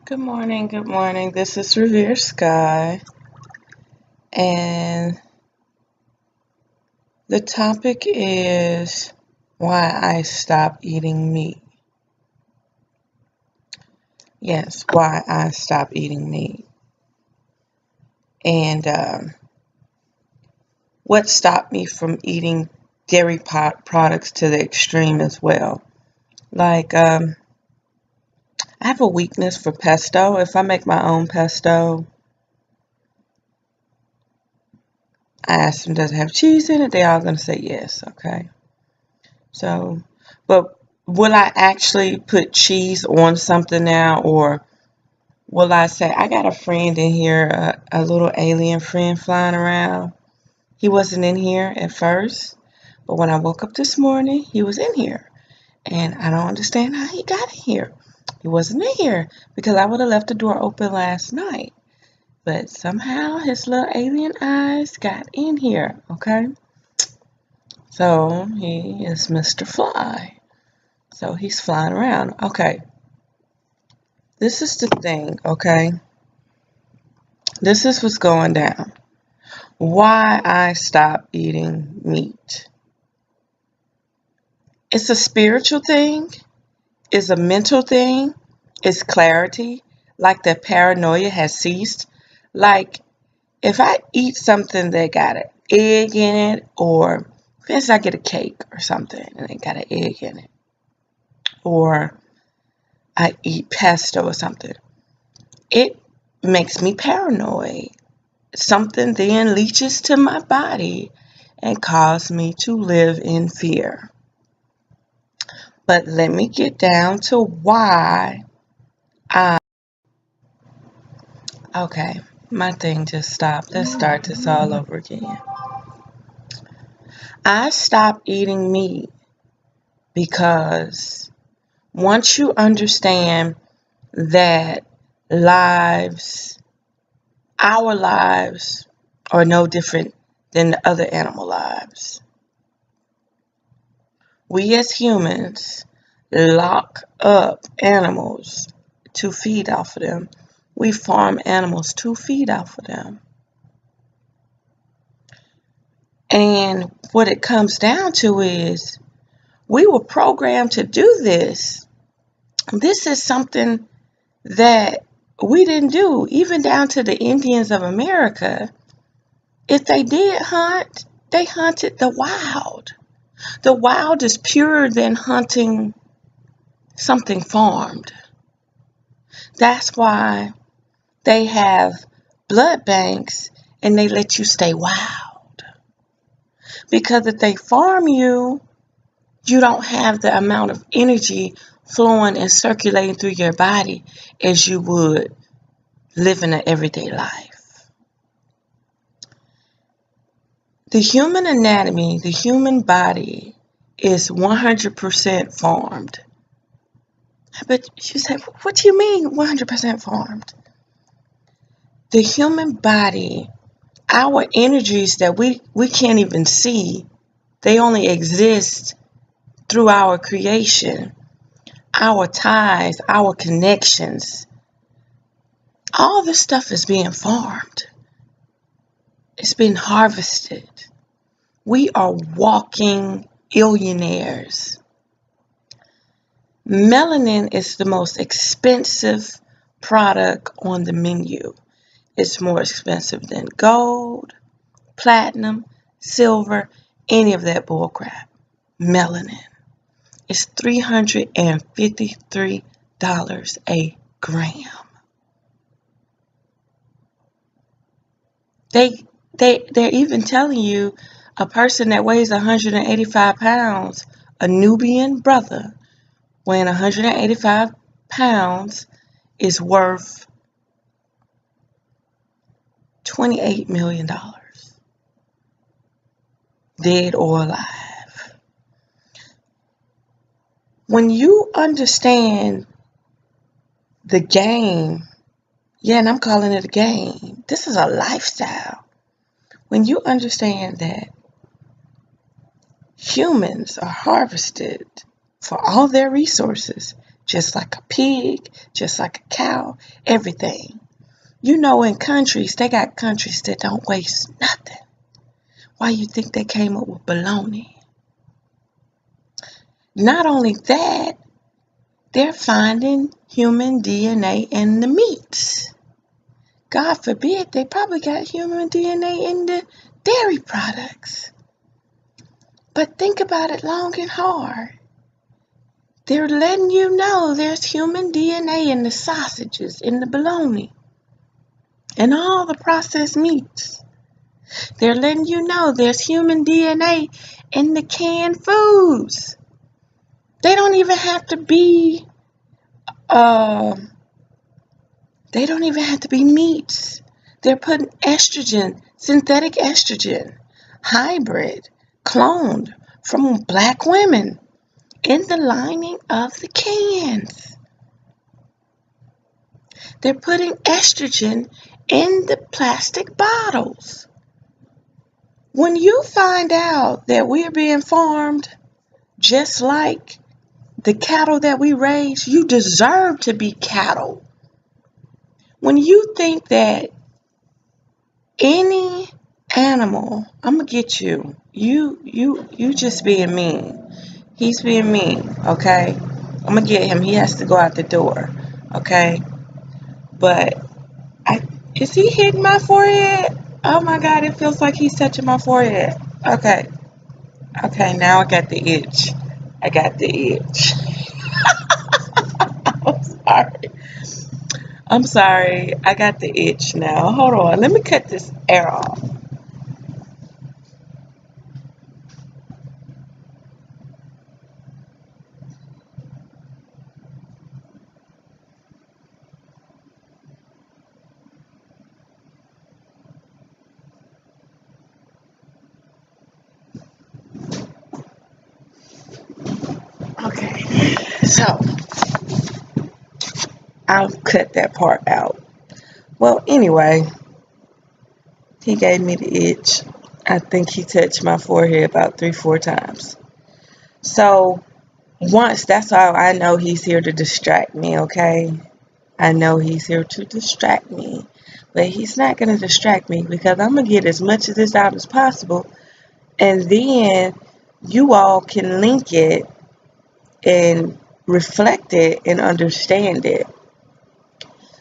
Good morning, good morning. This is Revere Sky, and the topic is why I stopped eating meat. Yes, why I stopped eating meat. And what stopped me from eating dairy products to the extreme as well. Like, I have a weakness for pesto. If I make my own pesto, I ask them, does it have cheese in it? They all going to say yes, okay? So, but will I actually put cheese on something now, or will I say, I got a friend in here, a little alien friend flying around. He wasn't in here at first, but when I woke up this morning, he was in here. And I don't understand how he got in here. He wasn't in here because I would have left the door open last night. But somehow his little alien eyes got in here, okay? So he is Mr. Fly. So he's flying around. Okay. This is the thing, okay? This is what's going down. Why I stopped eating meat. It's a spiritual thing. It's a mental thing. It's clarity. Like the paranoia has ceased. Like if I eat something that got an egg in it, or for instance, I get a cake or something and it got an egg in it, or I eat pesto or something, it makes me paranoid. Something then leaches to my body and causes me to live in fear. But let me get down to why I. Okay, my thing just stopped. Let's start this all over again. I stopped eating meat because once you understand that lives, our lives, are no different than the other animal lives. We as humans lock up animals to feed off of them. We farm animals to feed off of them. And what it comes down to is we were programmed to do this. This is something that we didn't do, even down to the Indians of America. If they did hunt, they hunted the wild. The wild is purer than hunting something farmed. That's why they have blood banks and they let you stay wild. Because if they farm you, you don't have the amount of energy flowing and circulating through your body as you would living an everyday life. The human anatomy, the human body is 100% farmed. But you say, what do you mean 100% farmed? The human body, our energies that we can't even see, they only exist through our creation, our ties, our connections. All this stuff is being farmed. It's been harvested. We are walking billionaires. Melanin is the most expensive product on the menu. It's more expensive than gold, platinum, silver, any of that bullcrap. Melanin. It's $353 a gram. They're even telling you a person that weighs 185 pounds, a Nubian brother weighing 185 pounds, is worth $28 million, dead or alive. When you understand the game, yeah, and I'm calling it a game, this is a lifestyle. When you understand that humans are harvested for all their resources, just like a pig, just like a cow, everything. You know, in countries, they got countries that don't waste nothing. Why you think they came up with bologna? Not only that, they're finding human DNA in the meats. God forbid, they probably got human DNA in the dairy products. But think about it long and hard. They're letting you know there's human DNA in the sausages, in the bologna, and all the processed meats. They're letting you know there's human DNA in the canned foods. They don't even have to be meats. They're putting estrogen, synthetic estrogen, hybrid, cloned from black women in the lining of the cans. They're putting estrogen in the plastic bottles. When you find out that we're being farmed just like the cattle that we raise, you deserve to be cattle. When you think that any animal, I'm gonna get you. You just being mean. He's being mean, okay? I'm gonna get him. He has to go out the door, okay? But is he hitting my forehead? Oh my God, it feels like he's touching my forehead. Okay. Okay, now I got the itch. I got the itch. I'm sorry. I'm sorry. I got the itch now. Hold on. Let me cut this air off. Okay. So, I'll cut that part out. Well, anyway, he gave me the itch. I think he touched my forehead about 3-4 times. So, once, that's how I know he's here to distract me, okay? I know he's here to distract me. But he's not going to distract me because I'm going to get as much of this out as possible. And then you all can link it and reflect it and understand it.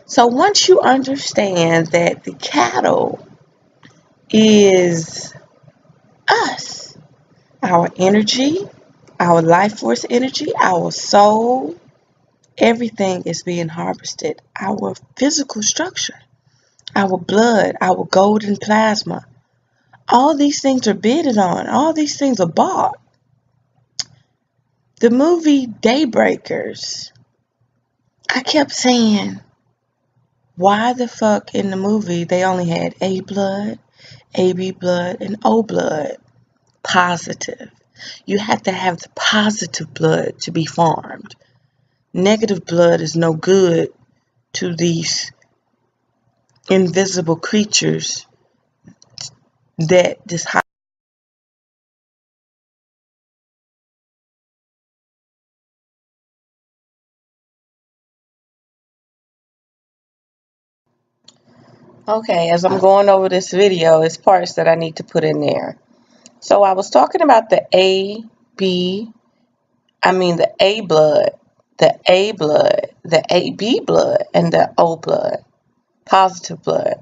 So once you understand that the cattle is us, our energy, our life force energy, our soul, everything is being harvested. Our physical structure, our blood, our golden plasma, all these things are bidded on. All these things are bought. The movie Daybreakers, I kept saying, why the fuck in the movie they only had A blood, AB blood, and O blood? Positive. You have to have the positive blood to be farmed. Negative blood is no good to these invisible creatures that this. Okay, as I'm going over this video, it's parts that I need to put in there. So I was talking about the A blood, the A blood, the AB blood, and the O blood, positive blood,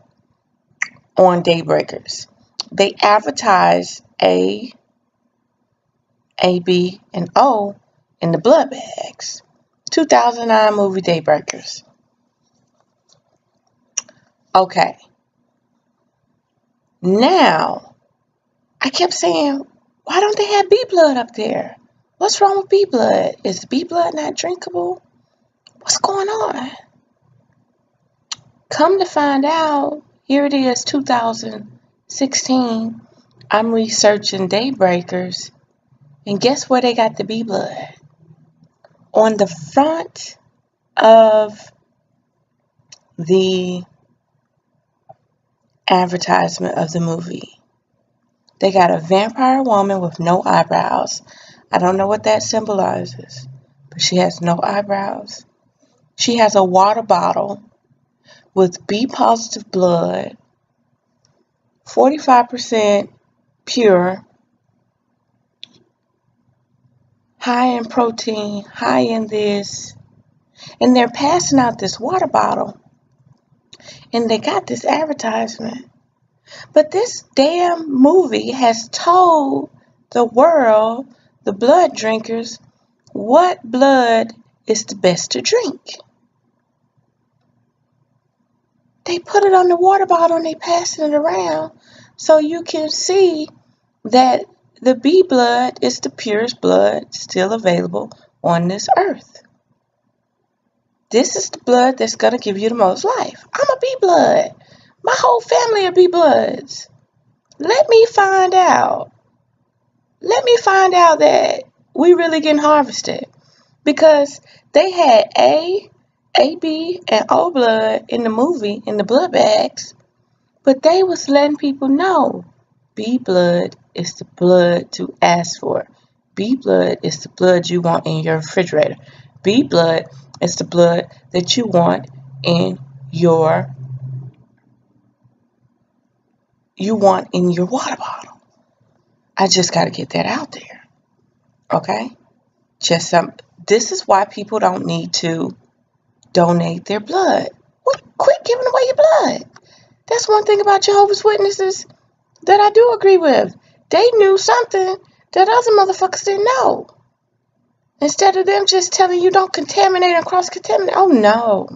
on Daybreakers. They advertise A, AB, and O in the blood bags. 2009 movie Daybreakers. Okay. Now, I kept saying, why don't they have B blood up there? What's wrong with B blood? Is B blood not drinkable? What's going on? Come to find out, here it is, 2016. I'm researching Daybreakers, and guess where they got the B blood? On the front of the advertisement of the movie. They got a vampire woman with no eyebrows. I don't know what that symbolizes, but she has no eyebrows. She has a water bottle with B positive blood, 45% pure, high in protein, high in this, and they're passing out this water bottle, and they got this advertisement. But this damn movie has told the world, the blood drinkers, what blood is the best to drink. They put it on the water bottle and they passing it around so you can see that the B blood is the purest blood still available on this earth. This is the blood that's going to give you the most life. I'm a B blood. My whole family are B bloods. Let me find out. Let me find out that we really getting harvested. Because they had A, B, and O blood in the movie, in the blood bags. But they was letting people know B blood is the blood to ask for. B blood is the blood you want in your refrigerator. B blood is the blood that you want in your water bottle. I just got to get that out there. Okay? This is why people don't need to donate their blood. Quit giving away your blood. That's one thing about Jehovah's Witnesses that I do agree with. They knew something that other motherfuckers didn't know. Instead of them just telling you don't contaminate and cross-contaminate. Oh, no.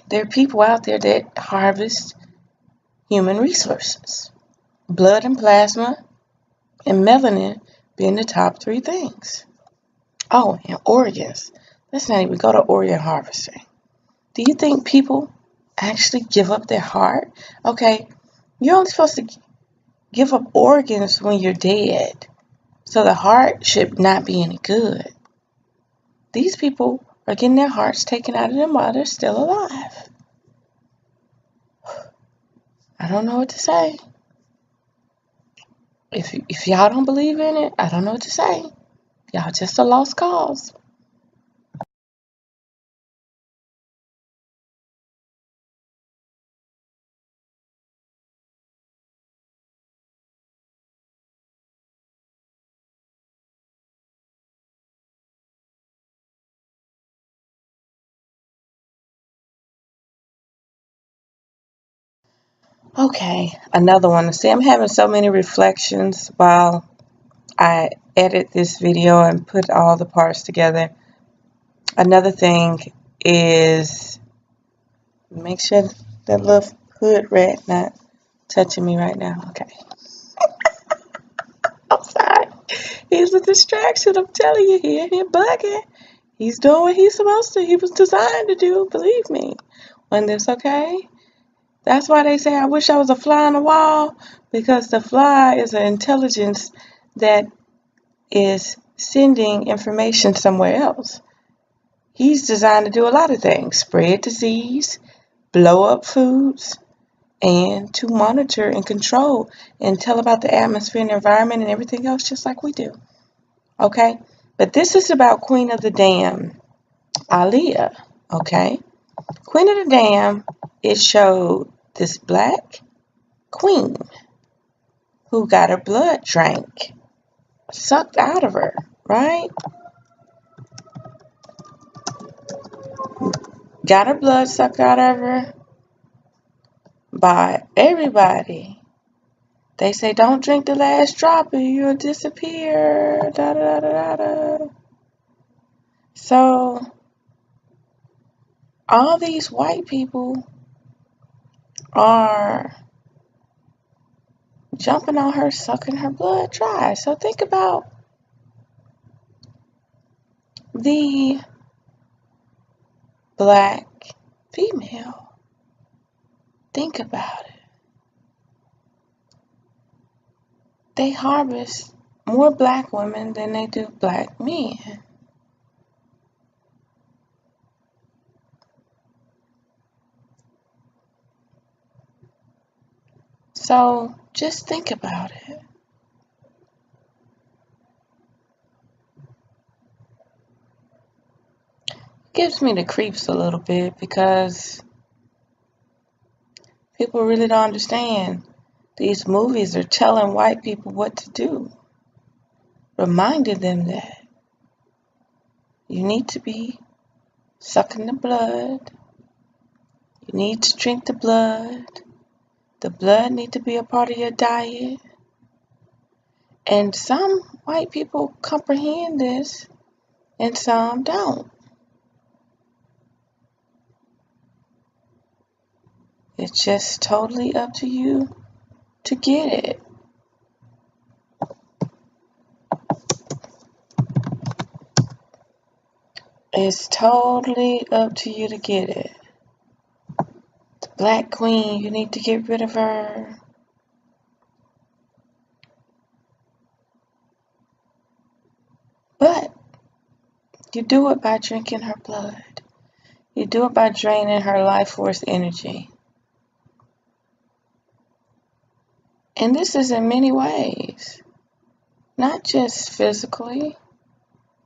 There are people out there that harvest human resources. Blood and plasma and melanin being the top 3 things. Oh, and organs. Let's not even go to organ harvesting. Do you think people actually give up their heart? Okay, you're only supposed to give up organs when you're dead. So the heart should not be any good. These people are getting their hearts taken out of them while they're still alive. I don't know what to say. If y'all don't believe in it, I don't know what to say. Y'all just a lost cause. Okay, another one. See, I'm having so many reflections while I edit this video and put all the parts together. Another thing is make sure that little hood rat not touching me right now. Okay. I'm sorry. He's a distraction. I'm telling you, he ain't bugging. He's doing what he's supposed to. He was designed to do, believe me. When this okay? That's why they say I wish I was a fly on the wall, because the fly is an intelligence that is sending information somewhere else. He's designed to do a lot of things: spread disease, blow up foods, and to monitor and control and tell about the atmosphere and environment and everything else, just like we do. Okay? But this is about Queen of the Dam, Aaliyah. Okay? Queen of the Dam, it showed this black queen who got her blood drank, sucked out of her, right? Got her blood sucked out of her by everybody. They say don't drink the last drop or you'll disappear. Da, da, da, da, da. So all these white people are jumping on her, sucking her blood dry. So think about the black female. Think about it. They harvest more black women than they do black men. So just think about it. gives me the creeps a little bit because people really don't understand. These movies are telling white people what to do, reminding them that you need to be sucking the blood, you need to drink the blood need to be a part of your diet. And some white people comprehend this and some don't. It's just totally up to you to get it. It's totally up to you to get it. The Black Queen, you need to get rid of her. But you do it by drinking her blood. You do it by draining her life force energy. And this is in many ways. Not just physically,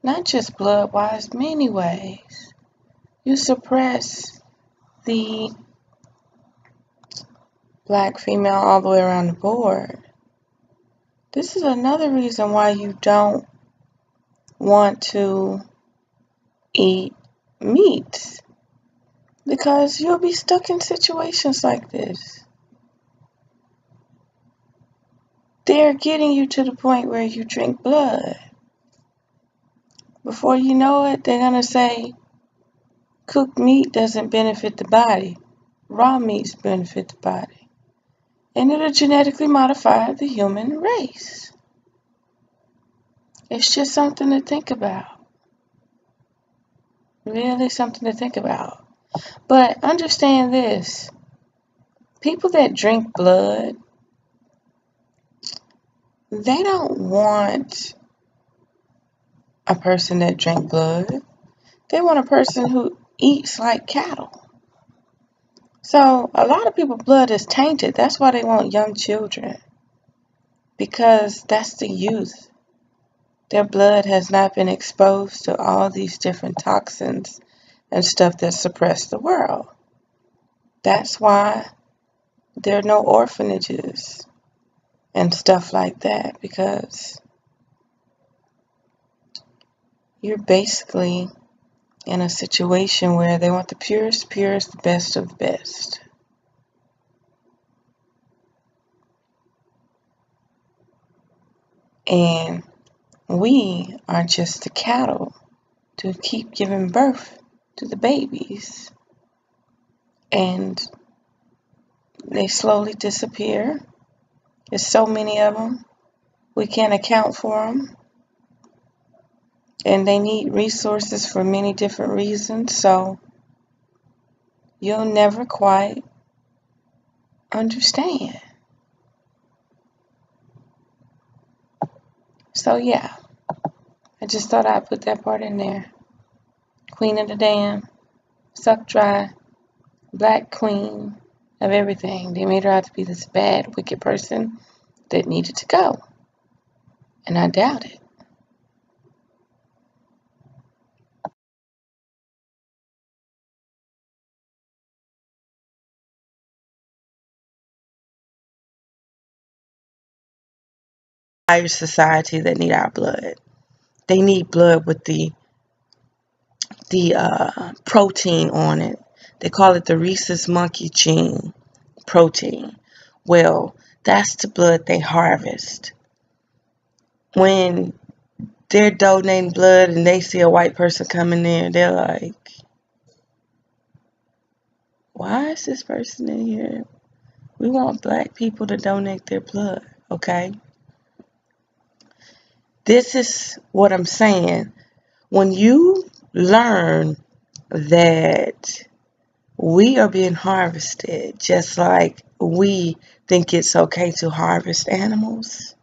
not just blood-wise, many ways. You suppress the Black female all the way around the board. This is another reason why you don't want to eat meat, because you'll be stuck in situations like this. They're getting you to the point where you drink blood. Before you know it, they're going to say cooked meat doesn't benefit the body. Raw meats benefit the body. And it'll genetically modify the human race. It's just something to think about. Really something to think about. But understand this. People that drink blood, they don't want a person that drinks blood. They want a person who eats like cattle. So a lot of people's blood is tainted. That's why they want young children. Because that's the youth. Their blood has not been exposed to all these different toxins and stuff that suppress the world. That's why there are no orphanages and stuff like that, because you're basically in a situation where they want the purest, the best of the best. And we are just the cattle to keep giving birth to the babies. And they slowly disappear. There's so many of them. We can't account for them. And they need resources for many different reasons. So you'll never quite understand. So yeah, I just thought I'd put that part in there. Queen of the Dam, sucked dry, Black Queen of everything. They made her out to be this bad, wicked person that needed to go. And I doubt it. Entire society that need our blood. They need blood with the protein on it. They call it the rhesus monkey gene protein. Well, that's the blood they harvest. When they're donating blood and they see a white person coming in, they're like, why is this person in here? We want Black people to donate their blood, okay? This is what I'm saying. When you learn that we are being harvested just like we think it's okay to harvest animals,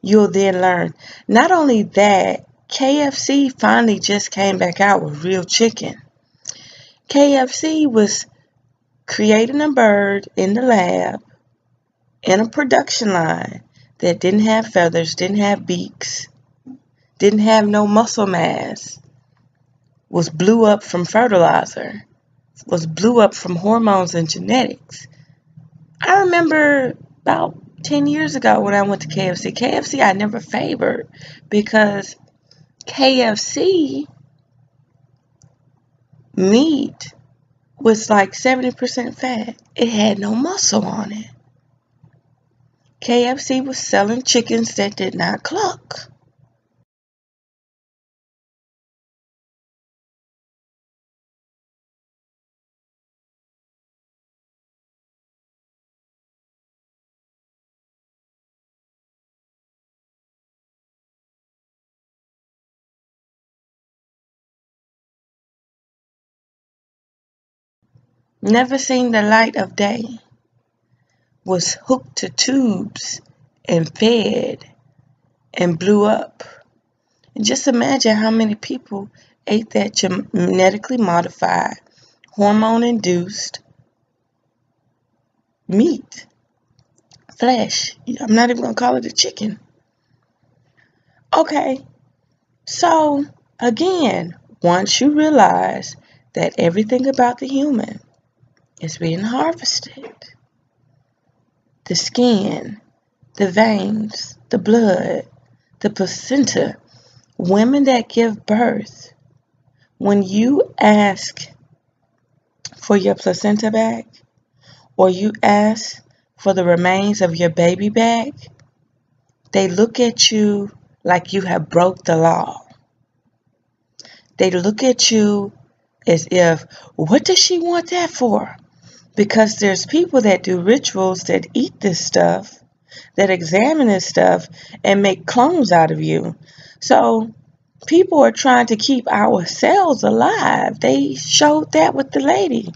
you'll then learn. Not only that, KFC finally just came back out with real chicken. KFC was creating a bird in the lab in a production line that didn't have feathers, didn't have beaks, didn't have no muscle mass. was blew up from fertilizer, was blew up from hormones and genetics. I remember about 10 years ago when I went to KFC. KFC I never favored because KFC meat was like 70% fat. It had no muscle on it. KFC was selling chickens that did not cluck. Never seen the light of day. Was hooked to tubes and fed and blew up. And just imagine how many people ate that genetically modified, hormone-induced meat, flesh. I'm not even going to call it a chicken. Okay, so again, once you realize that everything about the human is being harvested, the skin, the veins, the blood, the placenta, women that give birth, when you ask for your placenta back or you ask for the remains of your baby back, they look at you like you have broke the law. They look at you as if, what does she want that for? Because there's people that do rituals that eat this stuff, that examine this stuff, and make clones out of you. So people are trying to keep our cells alive. They showed that with the lady.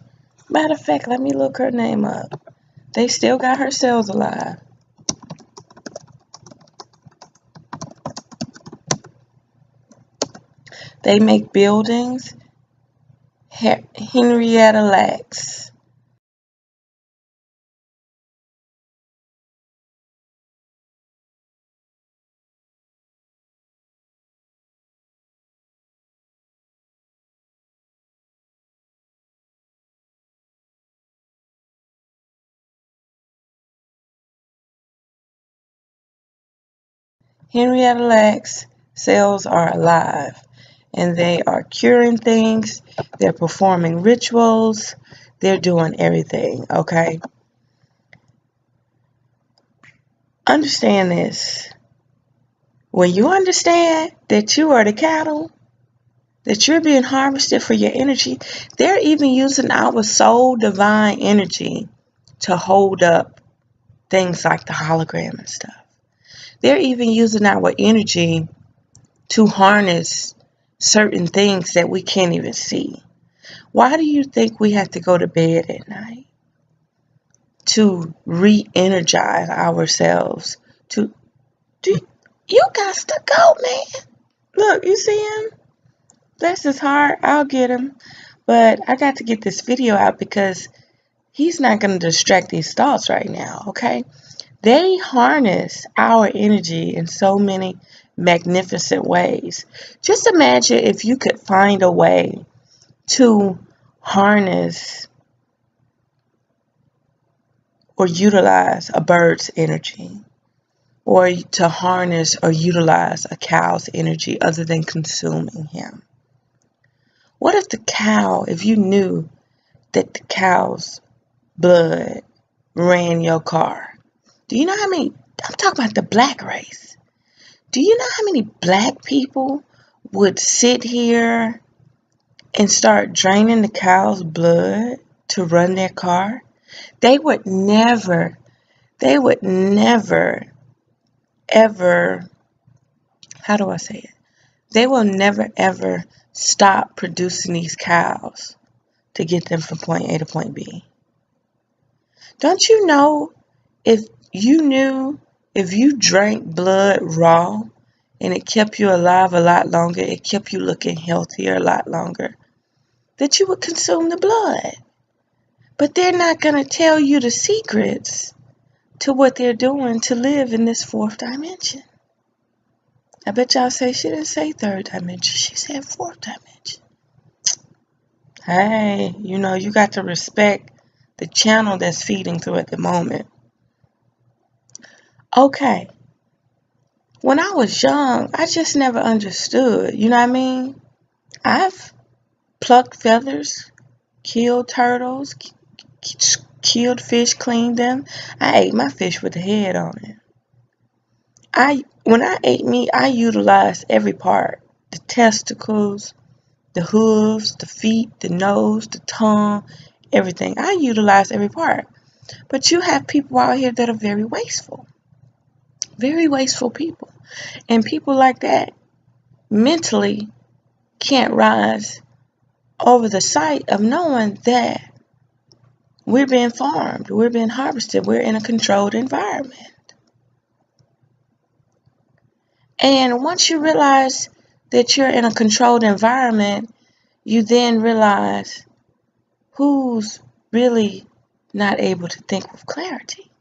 Matter of fact, let me look her name up. They still got her cells alive. They make buildings. Henrietta Lacks. Henrietta Lacks cells are alive and they are curing things, they're performing rituals, they're doing everything, okay? Understand this. When you understand that you are the cattle, that you're being harvested for your energy, they're even using our soul divine energy to hold up things like the hologram and stuff. They're even using our energy to harness certain things that we can't even see. Why do you think we have to go to bed at night? To re-energize ourselves. You got to go, man. Look, you see him? Bless his heart. I'll get him. But I got to get this video out because he's not going to distract these thoughts right now, okay? They harness our energy in so many magnificent ways. Just imagine if you could find a way to harness or utilize a bird's energy, or to harness or utilize a cow's energy other than consuming him. What if the cow, if you knew that the cow's blood ran your car? Do you know how many, I'm talking about the black race. Do you know how many black people would sit here and start draining the cow's blood to run their car? They would never, ever, how do I say it? They will never, ever stop producing these cows to get them from point A to point B. Don't you know if you knew if you drank blood raw and it kept you alive a lot longer, it kept you looking healthier a lot longer, that you would consume the blood? But they're not going to tell you the secrets to what they're doing to live in this fourth dimension. I bet y'all say she didn't say third dimension. She said fourth dimension. Hey, you got to respect the channel that's feeding through at the moment. Okay. When I was young, I just never understood. You know what I mean? I've plucked feathers, killed turtles, killed fish, cleaned them. I ate my fish with the head on it. When I ate meat, I utilized every part. The testicles, the hooves, the feet, the nose, the tongue, everything. I utilize every part. But you have people out here that are very wasteful people. And people like that mentally can't rise over the sight of knowing that we're being farmed, we're being harvested, we're in a controlled environment. And once you realize that you're in a controlled environment, you then realize who's really not able to think with clarity.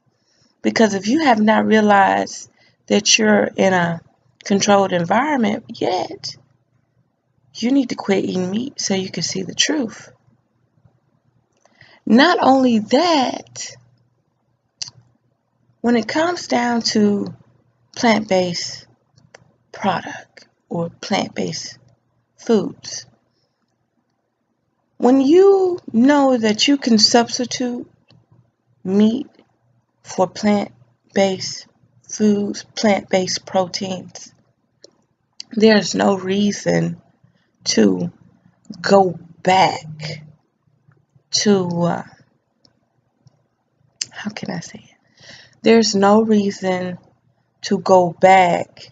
Because if you have not realized that you're in a controlled environment yet, you need to quit eating meat so you can see the truth. Not only that, when it comes down to plant-based product or plant-based foods, when you know that you can substitute meat for plant-based foods, plant-based proteins, there's no reason to go back to, how can I say it? There's no reason to go back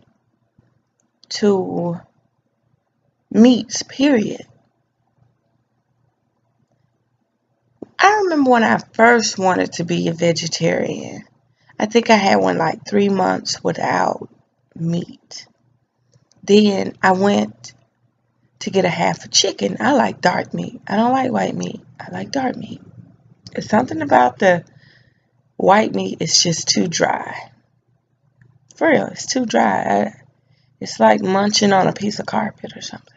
to meats, period. I remember when I first wanted to be a vegetarian. I think I had one like 3 months without meat. Then I went to get a half a chicken. I like dark meat. I don't like white meat. I like dark meat. It's something about the white meat, it's just too dry. For real, it's too dry. It's like munching on a piece of carpet or something.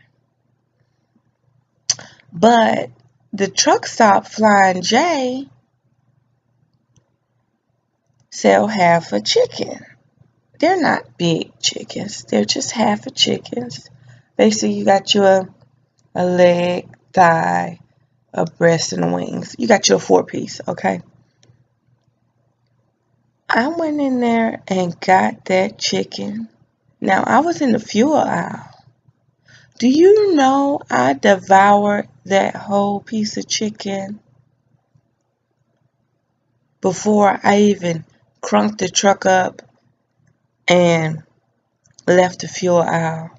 But the truck stop Flying J sell half a chicken. They're not big chickens. They're just half a chickens. Basically, you got your a leg, thigh, a breast, and wings. You got your 4-piece, okay? I went in there and got that chicken. Now, I was in the fuel aisle. Do you know I devoured that whole piece of chicken before I even crunked the truck up and left the fuel aisle?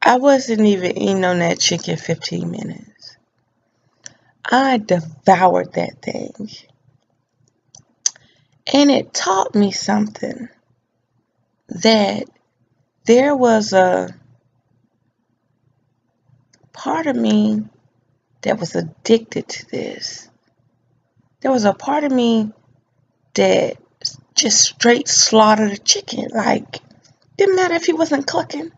I wasn't even eating on that chicken 15 minutes. I devoured that thing. And it taught me something, that there was a part of me that was addicted to this. There was a part of me that just straight slaughtered a chicken. Like, didn't matter if he wasn't cooking.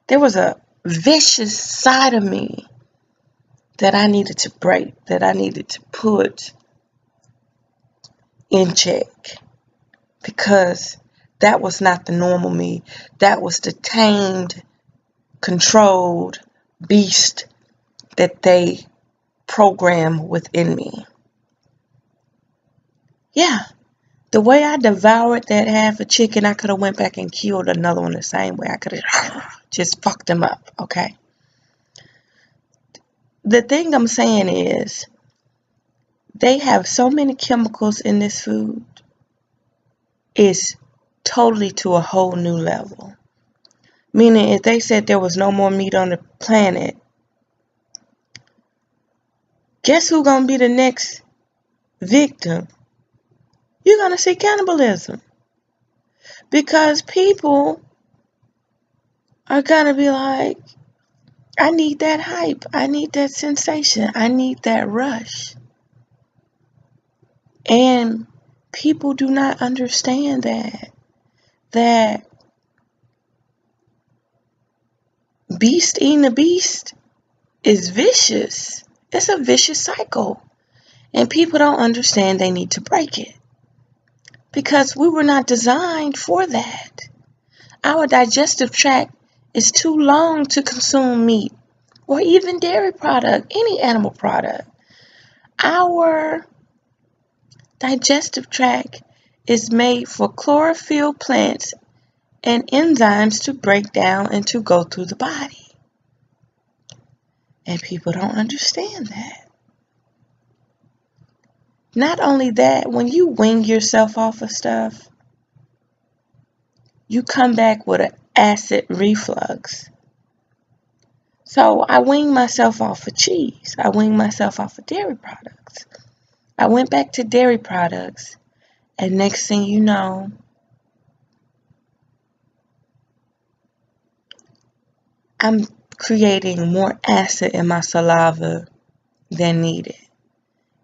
There was a vicious side of me that I needed to break, that I needed to put in check, because that was not the normal me. That was the tamed, controlled beast that they program within me. Yeah, the way I devoured that half a chicken, I could have went back and killed another one the same way. I could have just fucked them up, okay? The thing I'm saying is, they have so many chemicals in this food. It's totally to a whole new level. Meaning, if they said there was no more meat on the planet, guess who's gonna be the next victim? You're gonna see cannibalism. Because people are gonna be like, I need that hype. I need that sensation. I need that rush. And people do not understand that beast eating a beast is vicious. It's a vicious cycle. And people don't understand they need to break it. Because we were not designed for that. Our digestive tract is too long to consume meat or even dairy product, any animal product. Our digestive tract is made for chlorophyll plants and enzymes to break down and to go through the body. And people don't understand that. Not only that, when you wean yourself off of stuff, you come back with an acid reflux. So I weaned myself off of cheese. I weaned myself off of dairy products. I went back to dairy products, and next thing you know, I'm creating more acid in my saliva than needed.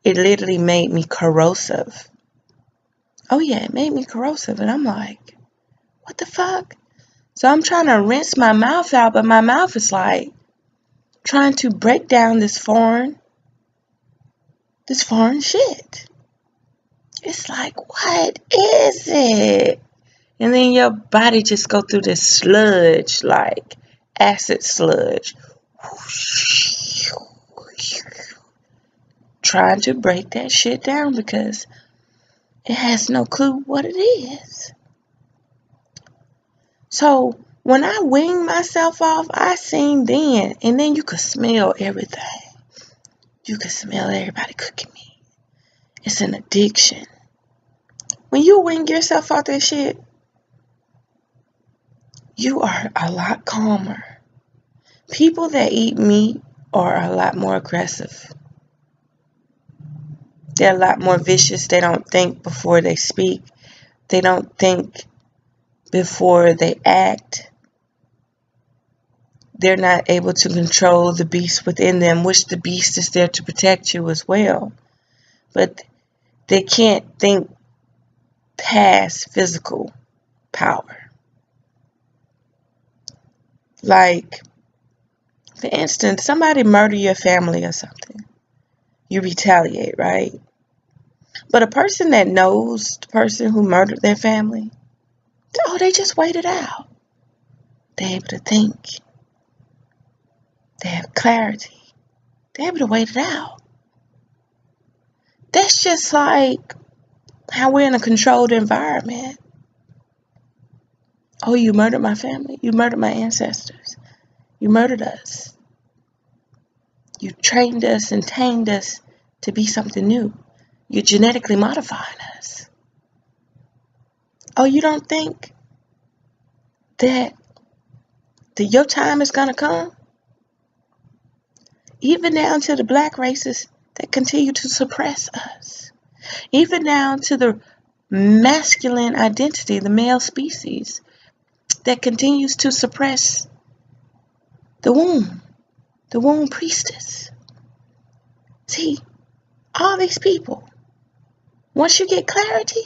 It literally made me corrosive. Oh yeah, it made me corrosive. And I'm like, what the fuck? So I'm trying to rinse my mouth out, but my mouth is like trying to break down this foreign shit. It's like, what is it? And then your body just go through this sludge, like acid sludge. Trying to break that shit down because it has no clue what it is. So when I weaned myself off, I seen then, and then you could smell everything. You could smell everybody cooking meat. It's an addiction. When you wean yourself off that shit, you are a lot calmer. People that eat meat are a lot more aggressive. They're a lot more vicious. They don't think before they speak. They don't think before they act. They're not able to control the beast within them, which the beast is there to protect you as well. But they can't think past physical power. Like, for instance, somebody murder your family or something. You retaliate, right? But a person that knows the person who murdered their family, oh, they just wait it out. They're able to think. They have clarity. They're able to wait it out. That's just like how we're in a controlled environment. Oh, you murdered my family. You murdered my ancestors. You murdered us. You trained us and tamed us to be something new. You're genetically modifying us. Oh, you don't think that your time is going to come? Even down to the black races that continue to suppress us. Even down to the masculine identity, the male species, that continues to suppress the womb priestess. See, all these people, once you get clarity,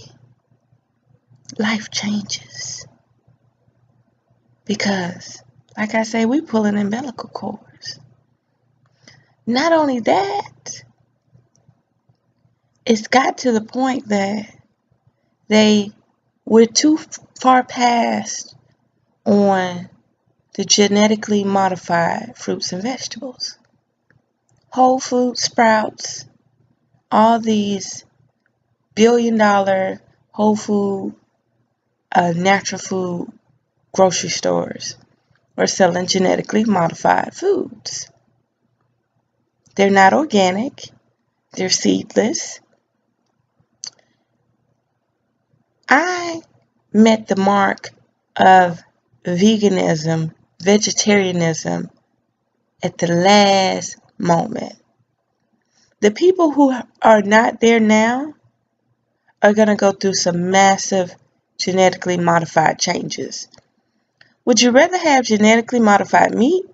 life changes. Because, like I say, we pulling umbilical cords. Not only that, it's got to the point that we're too far past on the genetically modified fruits and vegetables. Whole Foods, Sprouts, all these billion-dollar whole food, natural food grocery stores are selling genetically modified foods. They're not organic. They're seedless. I met the mark of veganism, vegetarianism at the last moment. The people who are not there now are going to go through some massive genetically modified changes. Would you rather have genetically modified meat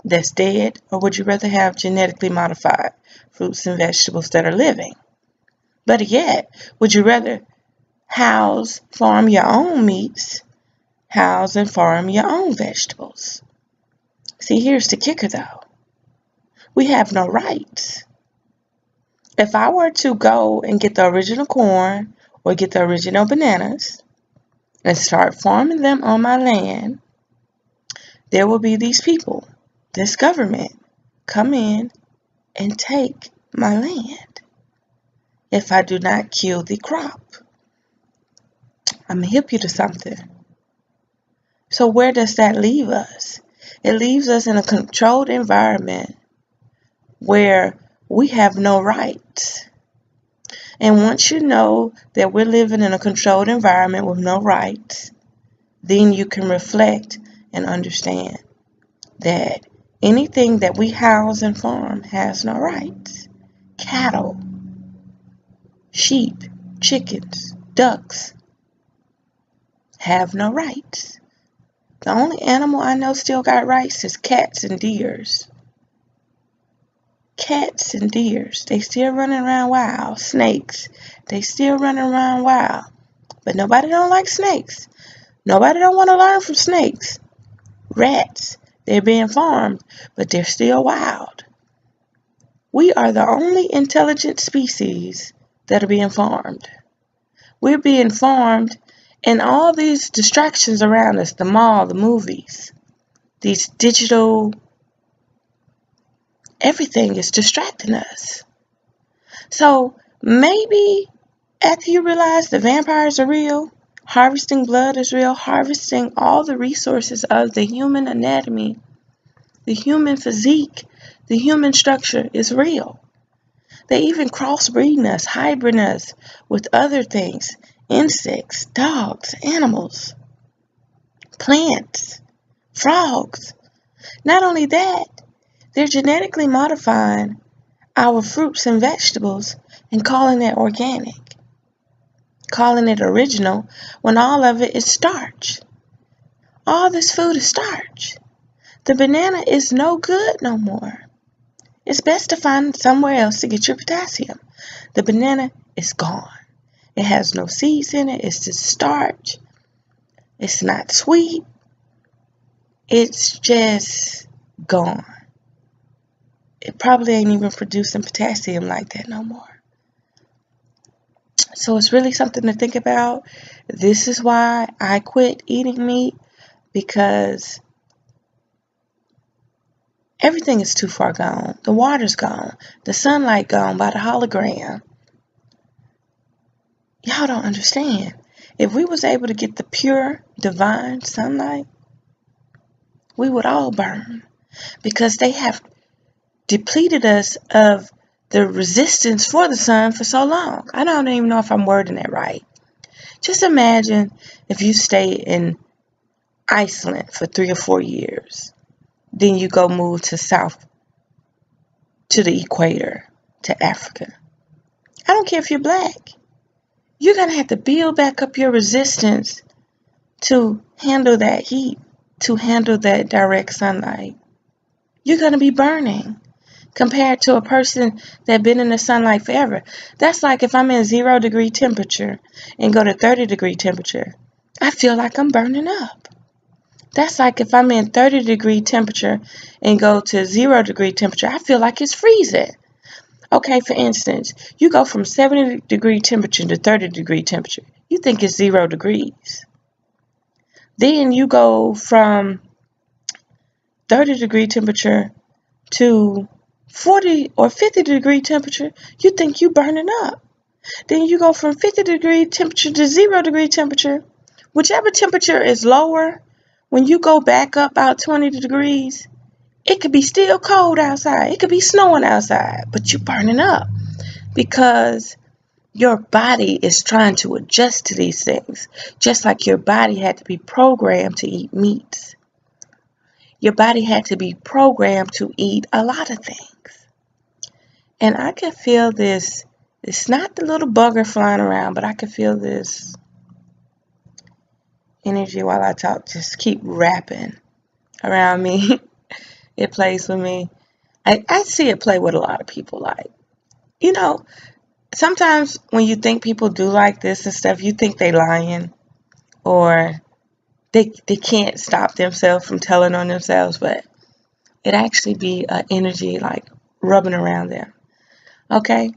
that's dead, or would you rather have genetically modified fruits and vegetables that are living? Better yet, would you rather farm your own meats, house and farm your own vegetables? See, here's the kicker though. We have no rights. If I were to go and get the original corn or get the original bananas and start farming them on my land, there will be these people, this government, come in and take my land if I do not kill the crop. I'm going to hip you to something. So where does that leave us? It leaves us in a controlled environment where we have no rights. And once you know that we're living in a controlled environment with no rights, then you can reflect and understand that anything that we house and farm has no rights. Cattle, sheep, chickens, ducks have no rights. The only animal I know still got rights is cats and deers. Cats and deers, they still running around wild. Snakes, they still running around wild. But nobody don't like snakes. Nobody don't want to learn from snakes. Rats, they're being farmed, but they're still wild. We are the only intelligent species that are being farmed. We're being farmed, and all these distractions around us, the mall, the movies, these digital, everything is distracting us. So maybe after you realize the vampires are real, harvesting blood is real, harvesting all the resources of the human anatomy, the human physique, the human structure is real. They even crossbreeding us, hybriding us with other things, insects, dogs, animals, plants, frogs. Not only that, they're genetically modifying our fruits and vegetables and calling it organic, calling it original, when all of it is starch. All this food is starch. The banana is no good no more. It's best to find somewhere else to get your potassium. The banana is gone. It has no seeds in it. It's just starch. It's not sweet. It's just gone. It probably ain't even producing potassium like that no more. So it's really something to think about. This is why I quit eating meat, because everything is too far gone. The water's gone. The sunlight gone by the hologram. Y'all don't understand. If we was able to get the pure, divine sunlight, we would all burn, because they have depleted us of the resistance for the sun for so long. I don't even know if I'm wording it right. Just imagine if you stay in Iceland for 3 or 4 years. Then you go move to the equator, to Africa. I don't care if you're black. You're going to have to build back up your resistance to handle that heat, to handle that direct sunlight. You're going to be burning compared to a person that's been in the sunlight forever. That's like if I'm in 0-degree temperature and go to 30-degree temperature, I feel like I'm burning up. That's like if I'm in 30-degree temperature and go to 0-degree temperature, I feel like it's freezing. Okay, for instance, you go from 70-degree temperature to 30-degree temperature. You think it's 0 degrees. Then you go from 30-degree temperature to 40 or 50-degree temperature. You think you burning up. Then you go from 50-degree temperature to 0-degree temperature. Whichever temperature is lower, when you go back up about 20 degrees, it could be still cold outside. It could be snowing outside, but you're burning up because your body is trying to adjust to these things. Just like your body had to be programmed to eat meats. Your body had to be programmed to eat a lot of things. And I can feel this. It's not the little bugger flying around, but I can feel this energy while I talk just keep wrapping around me. It plays with me. I see it play with a lot of people. Like, you know, sometimes when you think people do like this and stuff, you think they lying or they can't stop themselves from telling on themselves, but it actually be an energy like rubbing around there. Okay?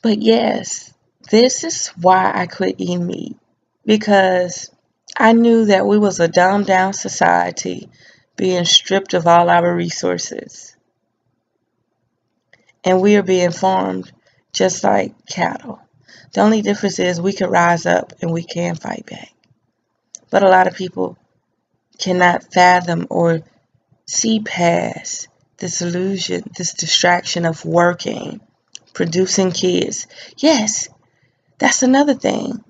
But yes, this is why I quit eating meat. Because I knew that we was a dumbed down society being stripped of all our resources. And we are being farmed just like cattle. The only difference is we can rise up and we can fight back. But a lot of people cannot fathom or see past this illusion, this distraction of working, producing kids. Yes, that's another thing.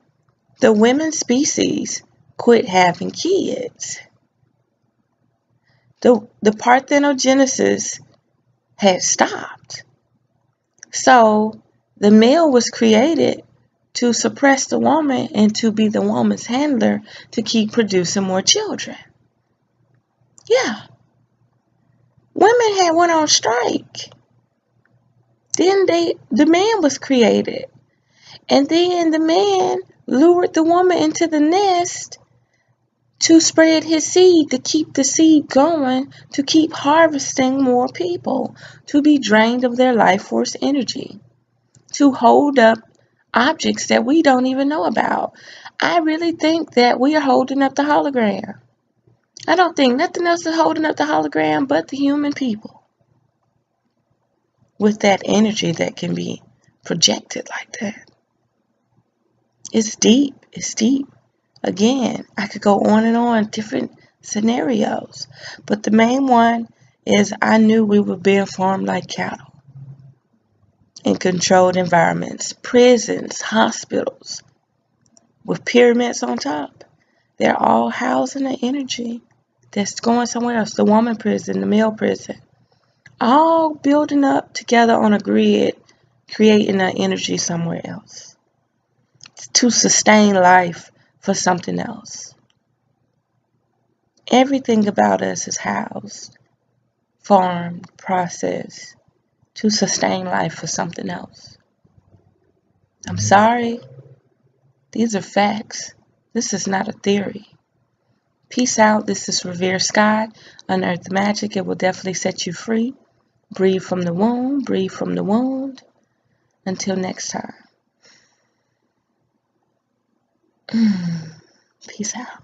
The women species quit having kids. The parthenogenesis had stopped. So the male was created to suppress the woman and to be the woman's handler to keep producing more children. Yeah. Women had went on strike. Then the man was created. And then the man lured the woman into the nest to spread his seed, to keep the seed going, to keep harvesting more people, to be drained of their life force energy, to hold up objects that we don't even know about. I really think that we are holding up the hologram. I don't think nothing else is holding up the hologram but the human people with that energy that can be projected like that. It's deep. It's deep. Again, I could go on, different scenarios. But the main one is I knew we were being farmed like cattle in controlled environments, prisons, hospitals, with pyramids on top. They're all housing the energy that's going somewhere else. The woman prison, the male prison, all building up together on a grid, creating that energy somewhere else to sustain life for something else. Everything about us is housed, farmed, processed to sustain life for something else. I'm sorry. These are facts. This is not a theory. Peace out. This is Revere Sky. Unearth Magic. It will definitely set you free. Breathe from the womb. Breathe from the wound. Until next time. Peace out.